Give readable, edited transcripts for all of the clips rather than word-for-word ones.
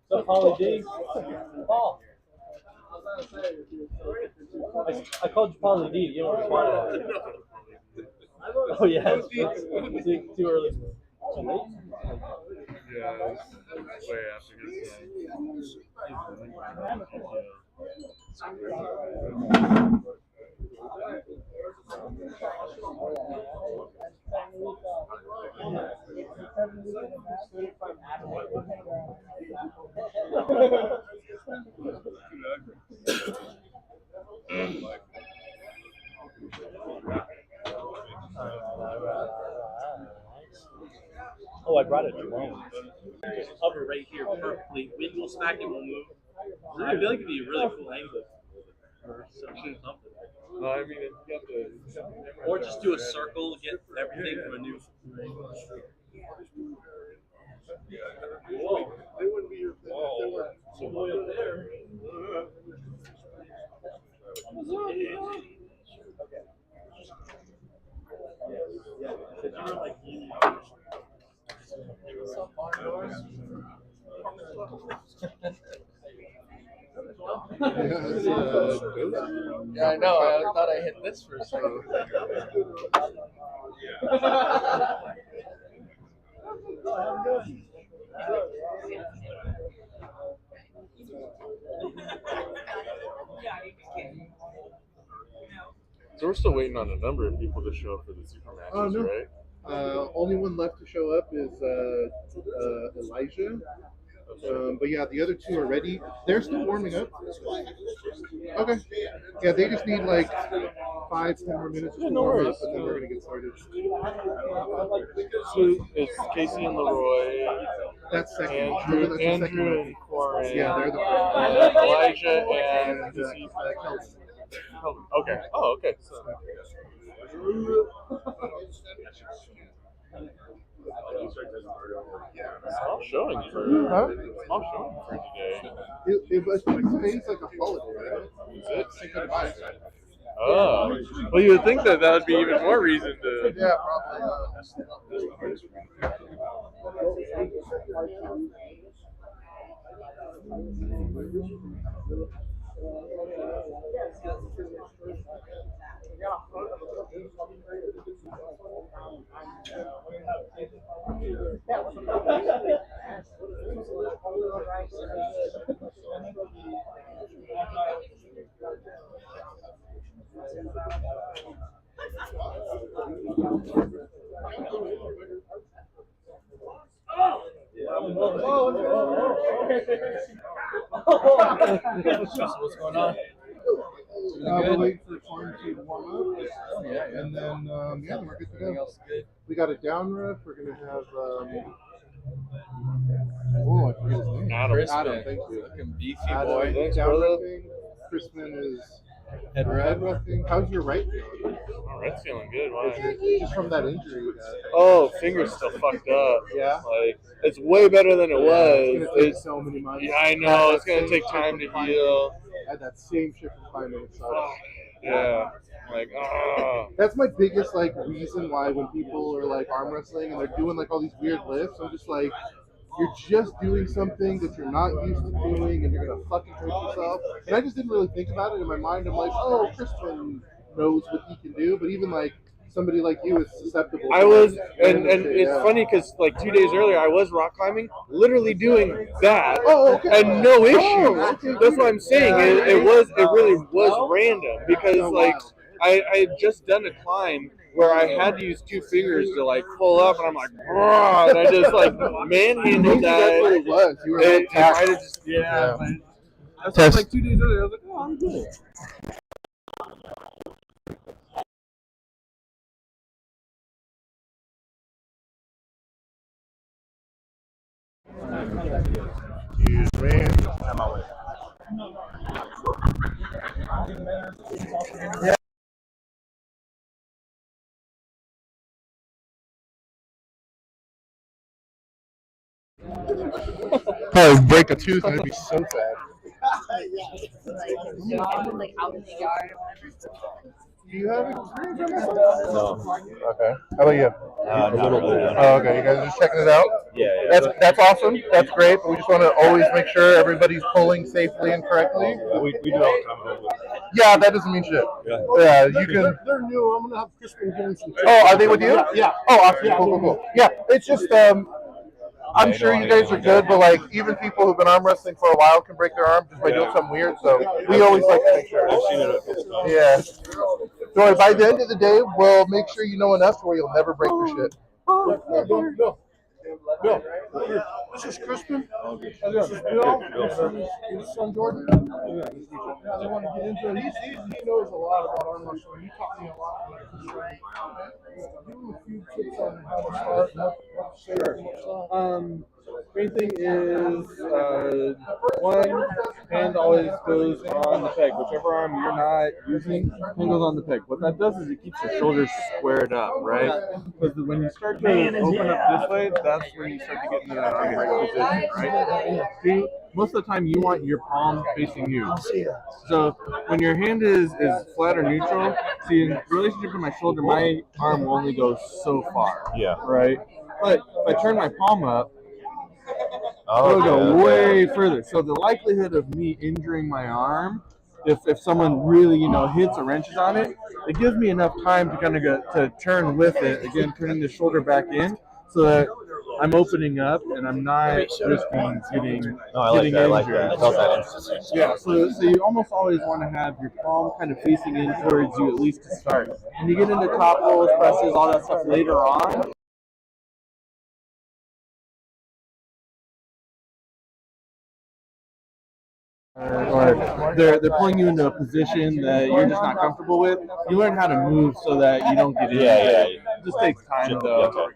So Paulie D? Paul. I called you Paulie D. You don't respond. Oh yeah, it's too early. Too late? Yeah, it's way after his Oh, I brought a drone. Just hover right here perfectly. Wind will smack it, will move. I feel like it'd be a really cool angle or something. No, I mean, you got the. Or just do a circle, get everything from a new. Whoa, they wouldn't be your thing if they weren't so loyal there. Yeah, I know. I thought I hit this for a second. So we're still waiting on a number of people to show up for the super matches, no. right? Only one left to show up is Elijah. But yeah, the other two are ready. They're still warming up. Okay. Yeah, they just need like 5-10 more minutes to warm up, and then we're gonna get started. So it's Casey and Leroy. That's second. Andrew and Corey. Yeah, they're the first. Elijah and Kelvin. Okay. Oh, okay. So. Small showing for today. It was today's like a holiday, right? Is it? Oh, well, you would think that would be even more reason to. Yeah, probably. What's going on? We're waiting for Corn to warm up. And then, then we're good to go. We got a down ref. We're going to have, I forget his name. Adam, thank you. Looking beefy, Adam, boy. Thanks, down brother. refing. Crispin is head refing. How's your right feeling? Oh, that's feeling good. Why? Just from that injury you got. Oh, finger's still fucked up. Yeah? Like, it's way better than it was. It's going to take so many months. Yeah, I know. It's going to take time to heal. I had that same shit for 5 minutes. Yeah. Like, That's my biggest like reason why when people are like arm wrestling and they're doing like all these weird lifts, I'm just like, you're just doing something that you're not used to doing, and you're gonna fucking hurt yourself. And I just didn't really think about it in my mind. I'm like, oh, Crispin knows what he can do, but even like somebody like you is susceptible. I was, and it's funny because like 2 days earlier I was rock climbing, literally doing that, and no issue. That's what I'm saying. It really was random because like I had just done a climb where I had to use 2 fingers to like pull up, and I'm like, and I just like manhandled that. That's what it was. You were It might have just, That's like 2 days earlier. I was like, oh, I'm good. Jeez, man. Yeah. Probably break a tooth and it'd be so sad. Like out in the yard. Do you have experience on that? No. Okay. How about you? Not really. Oh, okay. You guys are just checking it out? Yeah. That's awesome. That's great. But we just want to always make sure everybody's pulling safely and correctly. We do all the time. Yeah, that doesn't mean shit. Yeah, you can. They're new. I'm gonna have Crispin give me some. Oh, are they with you? Yeah. Oh, awesome. Cool. Yeah, it's just I'm sure you guys are good, but like even people who've been arm wrestling for a while can break their arm just by doing something weird. So we always like to make sure. I've seen it at full stop. Yeah. So by the end of the day, we'll make sure you know enough to where you'll never break your shit. No. This is Crispin. This is Bill. His son Jordan. Yeah, they want to get into it. He knows a lot about arm wrestling. He taught me a lot. Give him a few tips on how to start and what to say. Main thing is one hand always goes on the peg. Whichever arm you're not using, hand goes on the peg. What that does is it keeps your shoulders squared up, right? Because when you start to open up this way, that's when you start to get into that arm break position, right? Most of the time you want your palm facing you. So when your hand is flat or neutral, see in relationship to my shoulder, my arm will only go so far. Yeah. Right? But if I turn my palm up, it'll go way further. So the likelihood of me injuring my arm, if someone really, hits or wrenches on it, it gives me enough time to kind of to turn with it, again, turning the shoulder back in so that I'm opening up and I'm not risking getting injured. I like that. I felt that instance. Yeah, so you almost always want to have your palm kind of facing in towards you, at least to start. When you get into top rolls, presses, all that stuff later on, or they're pulling you into a position that you're just not comfortable with, you learn how to move so that you don't get injured. Yeah. It just takes time, though.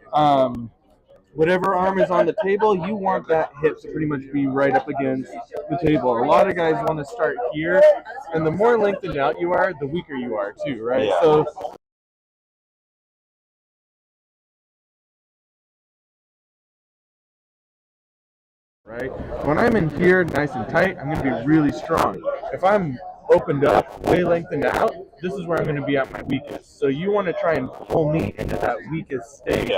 Whatever arm is on the table, you want that hip to pretty much be right up against the table. A lot of guys want to start here, and the more lengthened out you are, the weaker you are too, right? Yeah. So right? When I'm in here nice and tight, I'm going to be really strong. If I'm opened up, way lengthened out, this is where I'm going to be at my weakest. So you want to try and pull me into that weakest state,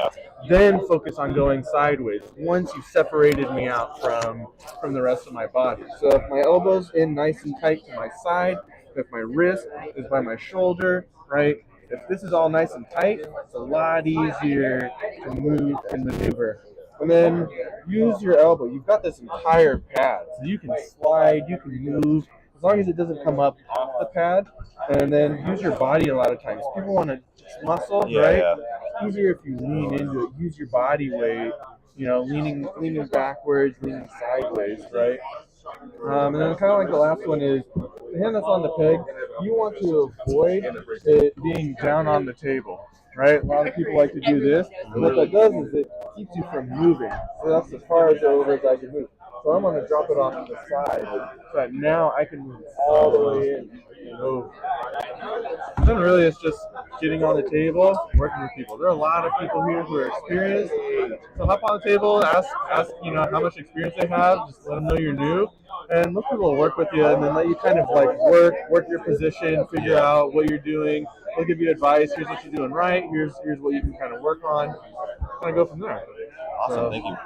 then focus on going sideways once you've separated me out from the rest of my body. So if my elbow's in nice and tight to my side, if my wrist is by my shoulder, right? If this is all nice and tight, it's a lot easier to move and maneuver. And then use your elbow. You've got this entire pad, so you can slide, you can move, as long as it doesn't come up off the pad. And then use your body a lot of times. People want to muscle, right? Yeah. It's easier if you lean into it. Use your body weight, leaning backwards, leaning sideways, right? And then kind of like the last one is the hand that's on the peg. You want to avoid it being down on the table. Right? A lot of people like to do this. And what that does is it keeps you from moving. So that's as far over as I can move. So I'm going to drop it off to the side so that now I can move all the way in and over. Then really it's just getting on the table, working with people. There are a lot of people here who are experienced. So hop on the table, ask how much experience they have. Just let them know you're new. And most people will work with you and then let you kind of like work your position, figure out what you're doing. They'll give you advice. Here's what you're doing right. Here's what you can kind of work on. Kind of go from there. Awesome, thank you.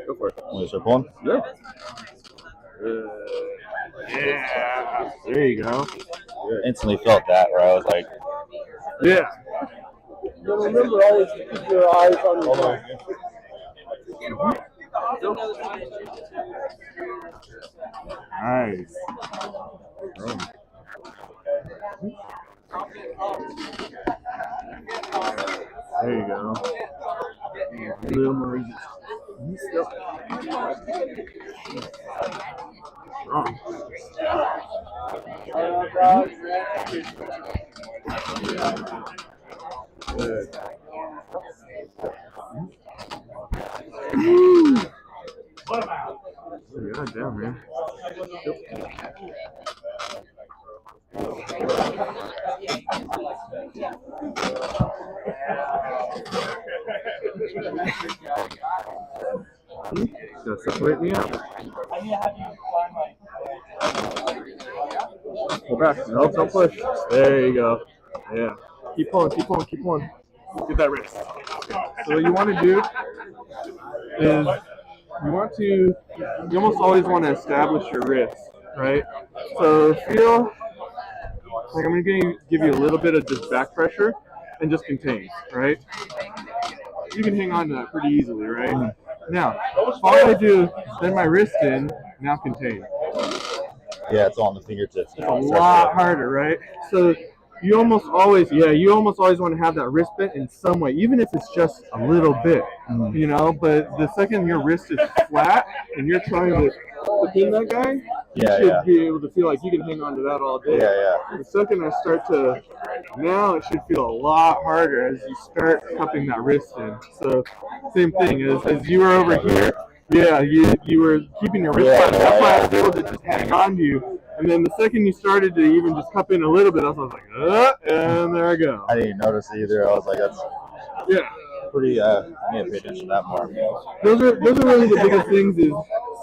Go for it. Want to start pulling? Yeah. Yeah. There you go. Instantly felt that where I was like, yeah. But remember always to keep your eyes on your phone. Nice. There you go. A little more resistance. Strong. Good. Yeah, down, man. Just separate me out. Pull back. Nope, don't push. There you go. Yeah. Keep pulling, keep pulling, keep pulling. Get that wrist. So what you want to do is you almost always want to establish your wrist, right? So feel like I'm going to give you a little bit of just back pressure and just contain, right? You can hang on to that pretty easily, right? Now, all I do is bend my wrist in, now contain. Yeah, it's all on the fingertips. It's a lot harder, right? So you almost always want to have that wrist bent in some way, even if it's just a little bit, you know. But the second your wrist is flat and you're trying to pin that guy, you should be able to feel like you can hang on to that all day. The second I start to, now it should feel a lot harder as you start cupping that wrist in. So same thing as you were over here. Yeah, you were keeping your wrist flat. That's why I was able to just hang on to you. And then the second you started to even just cup in a little bit, I was like, and there I go. I didn't notice it either. I was like, that's pretty. I need to pay attention to that more. Those are really the biggest things, is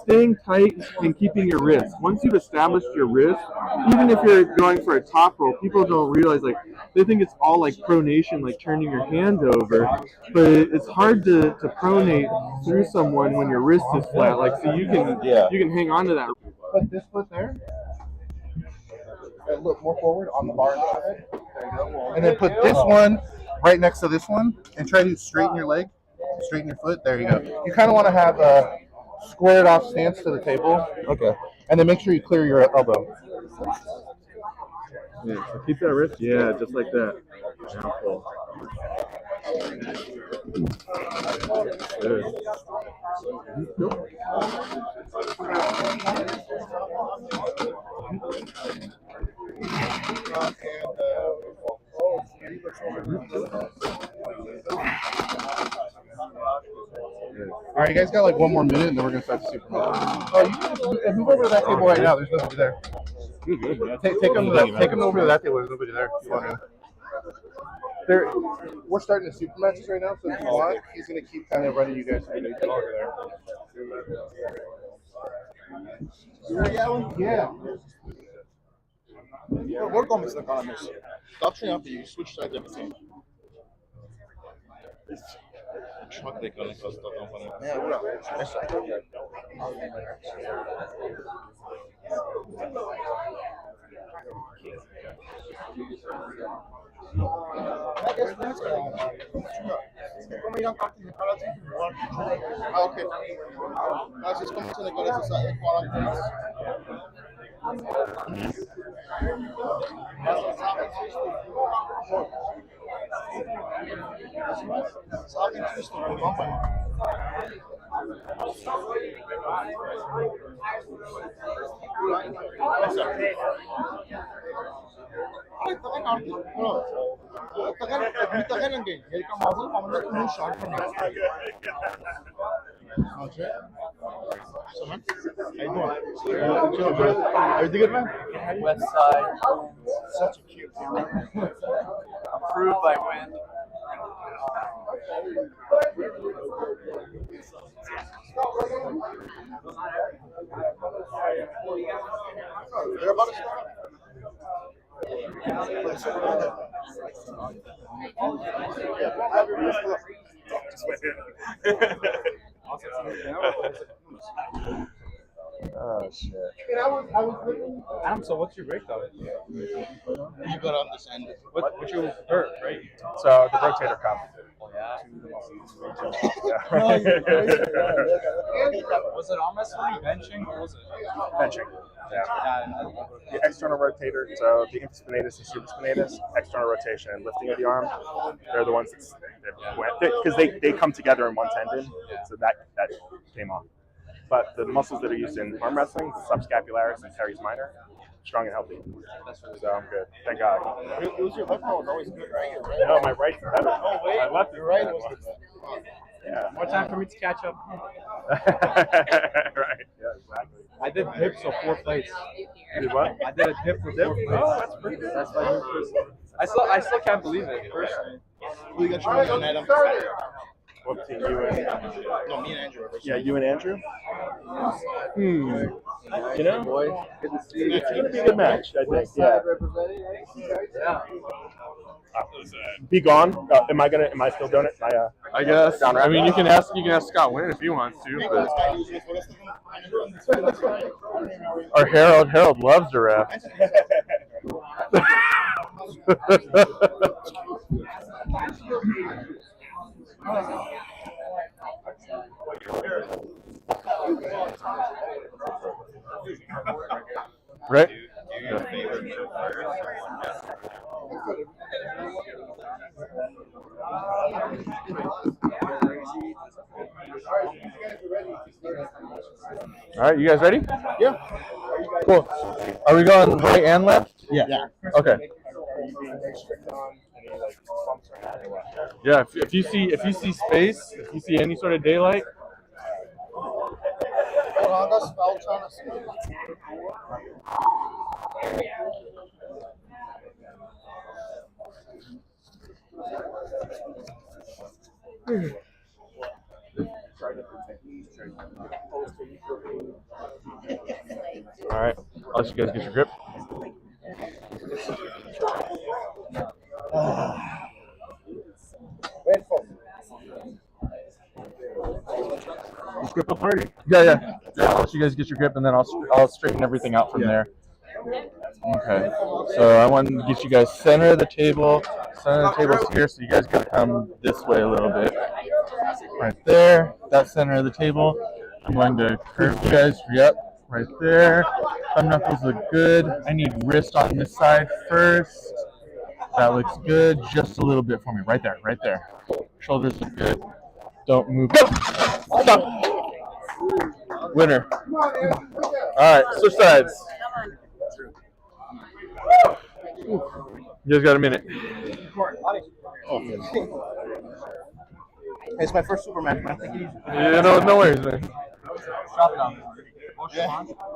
staying tight and keeping your wrist. Once you've established your wrist, even if you're going for a top roll, people don't realize, like, they think it's all like pronation, like turning your hand over, but it's hard to pronate through someone when your wrist is flat. Like, so you can hang on to that. Put this foot there. And look more forward on the bar. There you go. And then put this one right next to this one, and try to straighten your leg, straighten your foot. There you go. You kind of want to have a squared off stance to the table. Okay. And then make sure you clear your elbow. Yeah, so keep that wrist. Yeah, just like that. Now pull. Good. All right, you guys got like one more minute, and then we're gonna start the super match. Oh, you can move over to that table right now. There's nobody there. Take them over to that table. There's nobody there. If you want to. We're starting the super matches right now, so if you want, he's gonna keep kind of running you guys through the over there. Yeah. Work on this economist. Stop trying after you switch sides every time. Yeah, okay. Así es como se le conoce a Everything good, man? West side. Such a cute town. Approved by wind. They're about to start. Oh shit. Adam, so what's your breakdown? You gotta understand it. What's your hurt, right? So the rotator cuff. Was it arm wrestling, benching, or was it? Benching. Yeah. The external rotator, so the infraspinatus and supraspinatus, external rotation and lifting of the arm, they're the ones because they come together in one tendon, so that came off. But the muscles that are used in arm wrestling, the subscapularis and teres minor, strong and healthy. So I'm good. Thank God. It was your left one was always good, right? No, my right's better. Oh, wait. My left is Your right better. was good. Yeah. More time for me to catch up. Right. Yeah, exactly. I did hips for 4 plates. You did what? I did a hip for 4 plates. Oh, that's pretty good. That's my new first. I still can't believe it. Personally. Who you got your money on, Adam? What between you and? No, me and Andrew. Yeah, you and Andrew. You know, it's gonna be a good match. I think. Yeah. Be gone. Am I still doing it? I guess. Down I mean, you can ask Scott Wynn if he wants to. But... Or Harold. Harold loves the ref. Right? All right, you guys ready? Yeah. Cool. Are we going right and left? Yeah. Okay. Yeah. If you see space, if you see any sort of daylight. All right, I'll let you guys get your grip. Just grip up already? Yeah. I'll let you guys get your grip, and then I'll straighten everything out from there. Okay. So I want to get you guys center of the table. Center of the table's here, so you guys gotta come this way a little bit. Right there. That's center of the table. I'm going to curve you guys. Yep. Right there. Thumb knuckles look good. I need wrist on this side first. That looks good. Just a little bit for me. Right there. Right there. Shoulders look good. Don't move. Go! Stop. Winner. All right. Switch sides. You guys got a minute. It's my first Superman, man. Yeah, no worries, man. Drop it on.